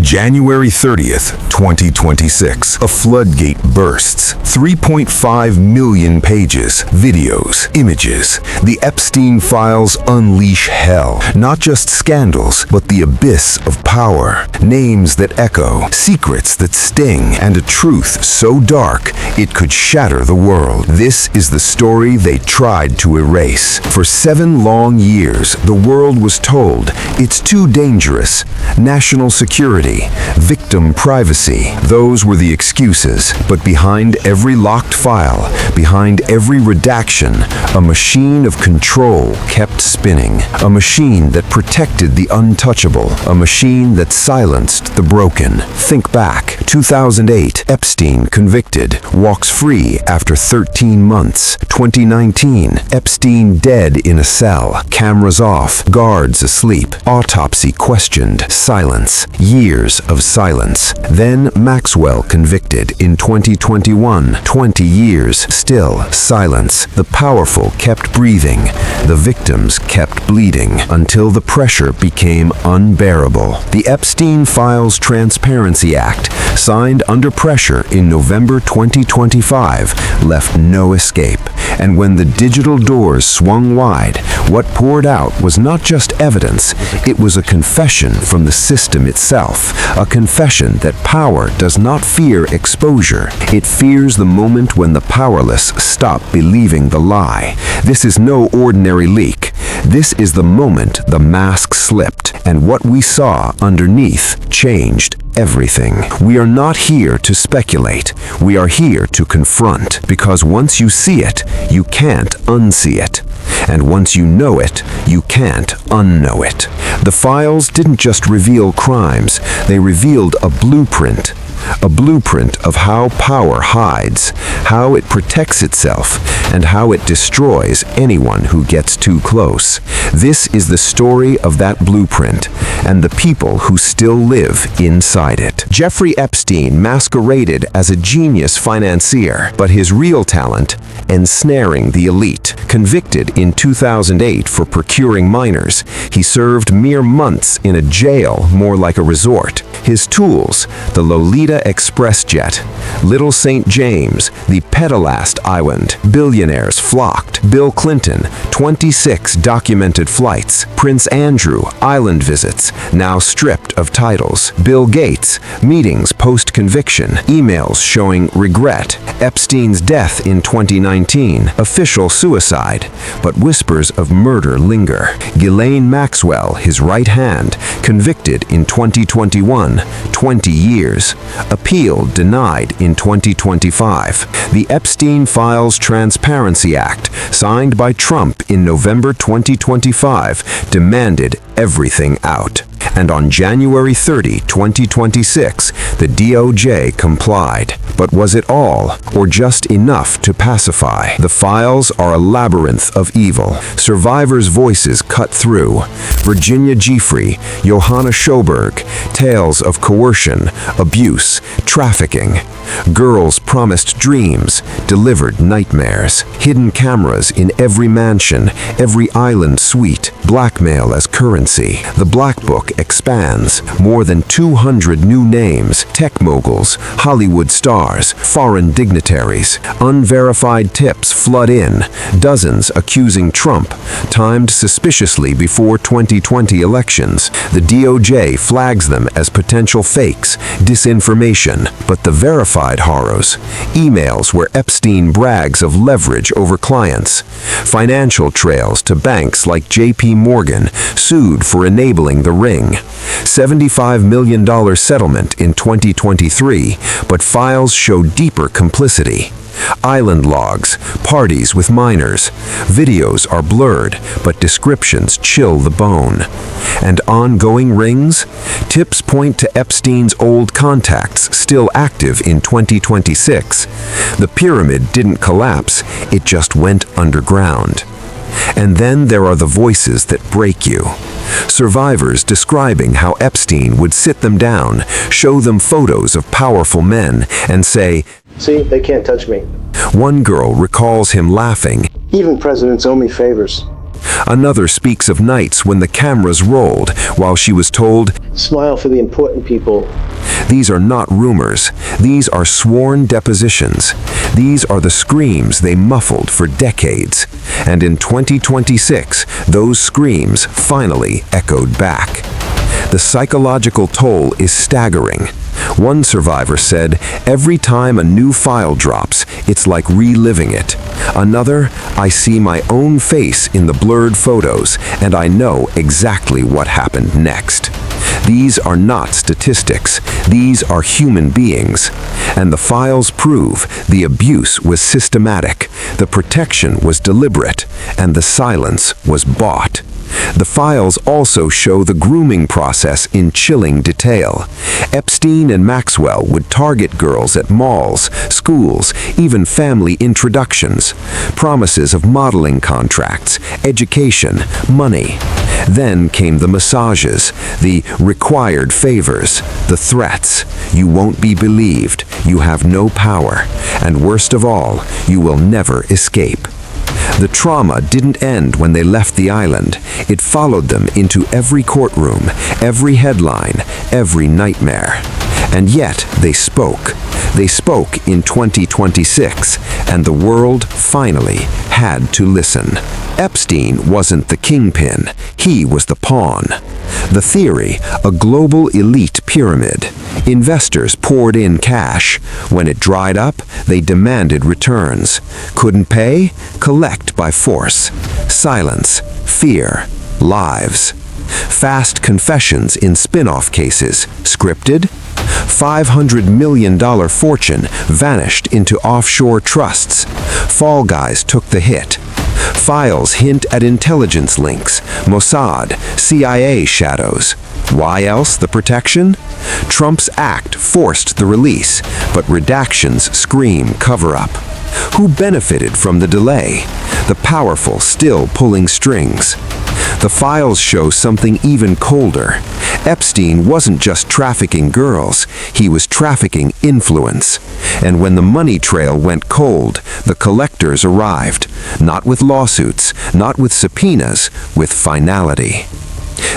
January 30th, 2026. A floodgate bursts. 3.5 million pages, videos, images. The Epstein files unleash hell. Not just scandals, but the abyss of power. Names that echo, secrets that sting, and a truth so dark it could shatter the world. This is the story they tried to erase. For 7 long years, the world was told it's too dangerous. National security, victim privacy, those were the excuses. But behind every locked file, behind every redaction, a machine of control kept spinning. A machine that protected the untouchable. A machine that silenced the broken. Think back. 2008, Epstein convicted, walks free after 13 months. 2019, Epstein dead in a cell, cameras off, guards asleep, autopsy questioned, silence, years of silence. Then Maxwell convicted in 2021, 20 years, still silence. The powerful kept breathing, the victims kept bleeding, until the pressure became unbearable. The Epstein Files Transparency Act, signed under pressure in November 2025, left no escape. And when the digital doors swung wide, what poured out was not just evidence, it was a confession from the system itself. A confession that power does not fear exposure. It fears the moment when the powerless stop believing the lie. This is no ordinary leak. This is the moment the mask slipped, and what we saw underneath changed everything. We are not here to speculate. We are here to confront, because once you see it, you can't unsee it. And once you know it, you can't unknow it. The files didn't just reveal crimes, they revealed a blueprint. A blueprint of how power hides, how it protects itself, and how it destroys anyone who gets too close. This is the story of that blueprint and the people who still live inside it. Jeffrey Epstein masqueraded as a genius financier, but his real talent, ensnaring the elite. Convicted in 2008 for procuring minors, he served mere months in a jail more like a resort. His tools, the Lolita Express jet, Little St. James, the Pedalast Island. Billionaires flocked. Bill Clinton, 26 documented flights. Prince Andrew, island visits, now stripped of titles. Bill Gates, meetings post-conviction. Emails showing regret. Epstein's death in 2019, official suicide, but whispers of murder linger. Ghislaine Maxwell, his right hand, convicted in 2021, 20 years. Appeal denied in 2025. The Epstein Files Transparency Act, signed by Trump in November 2025, demanded everything out. And on January 30, 2026, the DOJ complied. But was it all, or just enough to pacify? The files are a labyrinth of evil. Survivors' voices cut through. Virginia Giuffre, Johanna Schoberg, tales of coercion, abuse, trafficking. Girls promised dreams, delivered nightmares. Hidden cameras in every mansion, every island suite. Blackmail as currency. The Black Book expands. More than 200 new names, tech moguls, Hollywood stars, foreign dignitaries. Unverified tips flood in, dozens accusing Trump, timed suspiciously before 2020 elections. The DOJ flags them as potential fakes, disinformation, but the verified horrors. Emails where Epstein brags of leverage over clients. Financial trails to banks like JP Morgan, sued for enabling the ring. $75 million settlement in 2023, but files show deeper complicity. Island logs, parties with minors. Videos are blurred, but descriptions chill the bone. And ongoing rings? Tips point to Epstein's old contacts still active in 2026. The pyramid didn't collapse, it just went underground. And then there are the voices that break you. Survivors describing how Epstein would sit them down, show them photos of powerful men, and say, "See, they can't touch me." One girl recalls him laughing. "Even presidents owe me favors." Another speaks of nights when the cameras rolled while she was told, "Smile for the important people." These are not rumors. These are sworn depositions. These are the screams they muffled for decades. And in 2026, those screams finally echoed back. The psychological toll is staggering. One survivor said, "Every time a new file drops, it's like reliving it." Another, "I see my own face in the blurred photos, and I know exactly what happened next." These are not statistics. These are human beings. And the files prove the abuse was systematic, the protection was deliberate, and the silence was bought. The files also show the grooming process in chilling detail. Epstein and Maxwell would target girls at malls, schools, even family introductions. Promises of modeling contracts, education, money. Then came the massages, the required favors, the threats. You won't be believed, you have no power, and worst of all, you will never escape. The trauma didn't end when they left the island. It followed them into every courtroom, every headline, every nightmare. And yet they spoke. They spoke in 2026, and the world finally had to listen. Epstein wasn't the kingpin, he was the pawn. The theory, a global elite pyramid. Investors poured in cash. When it dried up, they demanded returns. Couldn't pay? Collect by force. Silence, fear, lives. Fast confessions in spin-off cases, scripted. $500 million fortune vanished into offshore trusts. Fall guys took the hit. Files hint at intelligence links, Mossad, CIA shadows. Why else the protection? Trump's act forced the release, but redactions scream cover-up. Who benefited from the delay? The powerful still pulling strings. The files show something even colder. Epstein wasn't just trafficking girls, he was trafficking influence. And when the money trail went cold, the collectors arrived, not with lawsuits, not with subpoenas, with finality.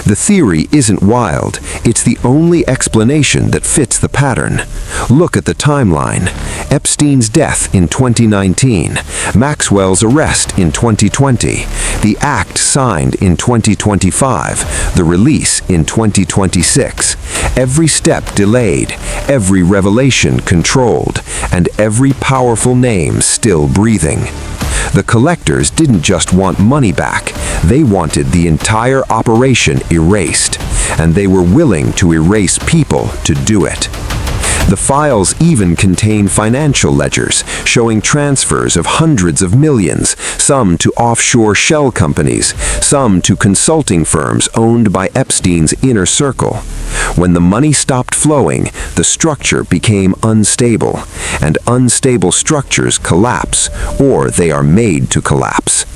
The theory isn't wild, it's the only explanation that fits the pattern. Look at the timeline. Epstein's death in 2019, Maxwell's arrest in 2020, the act signed in 2025, the release in 2026. Every step delayed, every revelation controlled, and every powerful name still breathing. The collectors didn't just want money back, they wanted the entire operation erased, and they were willing to erase people to do it. The files even contain financial ledgers showing transfers of hundreds of millions, some to offshore shell companies, some to consulting firms owned by Epstein's inner circle. When the money stopped flowing, the structure became unstable, and unstable structures collapse, or they are made to collapse.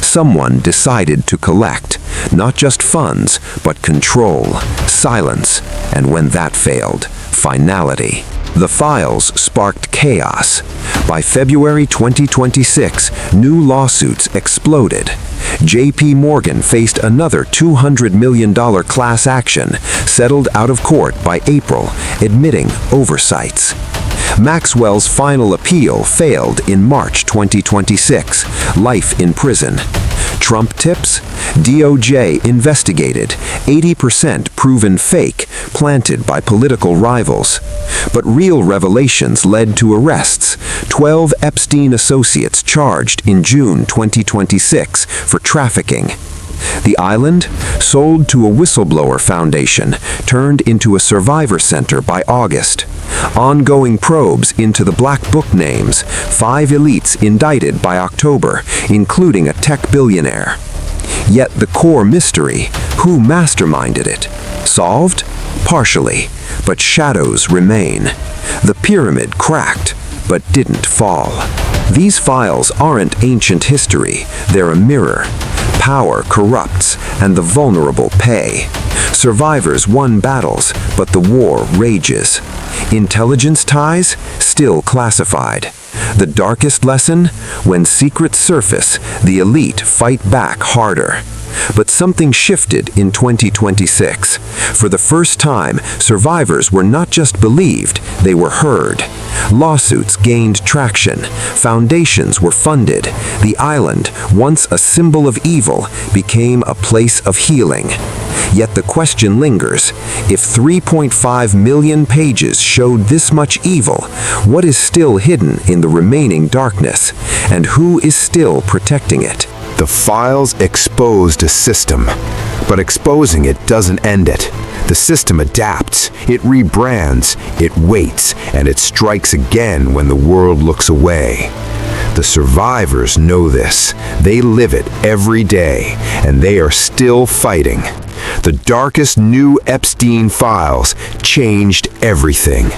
Someone decided to collect, not just funds, but control, silence, and when that failed, finality. The files sparked chaos. By February 2026, new lawsuits exploded. JP Morgan faced another $200 million class action, settled out of court by April, admitting oversights. Maxwell's final appeal failed in March 2026, life in prison. Trump tips? DOJ investigated, 80% proven fake, planted by political rivals. But real revelations led to arrests. 12 Epstein associates charged in June 2026 for trafficking. The island, sold to a whistleblower foundation, turned into a survivor center by August. Ongoing probes into the black book names, 5 elites indicted by October, including a tech billionaire. Yet the core mystery, who masterminded it? Solved? Partially, but shadows remain. The pyramid cracked, but didn't fall. These files aren't ancient history, they're a mirror. Power corrupts, and the vulnerable pay. Survivors won battles, but the war rages. Intelligence ties? Still classified. The darkest lesson? When secrets surface, the elite fight back harder. But something shifted in 2026. For the first time, survivors were not just believed, they were heard. Lawsuits gained traction, foundations were funded, the island, once a symbol of evil, became a place of healing. Yet the question lingers, if 3.5 million pages showed this much evil, what is still hidden in the remaining darkness, and who is still protecting it? The files exposed a system, but exposing it doesn't end it. The system adapts, it rebrands, it waits, and it strikes again when the world looks away. The survivors know this. They live it every day, and they are still fighting. The darkest new Epstein files changed everything.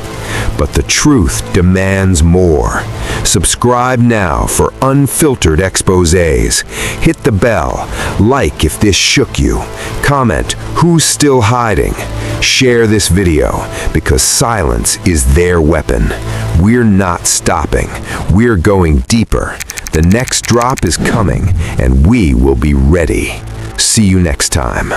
But the truth demands more. Subscribe now for unfiltered exposés. Hit the bell, like if this shook you. Comment who's still hiding. Share this video because silence is their weapon. We're not stopping. We're going deeper. The next drop is coming and we will be ready. See you next time.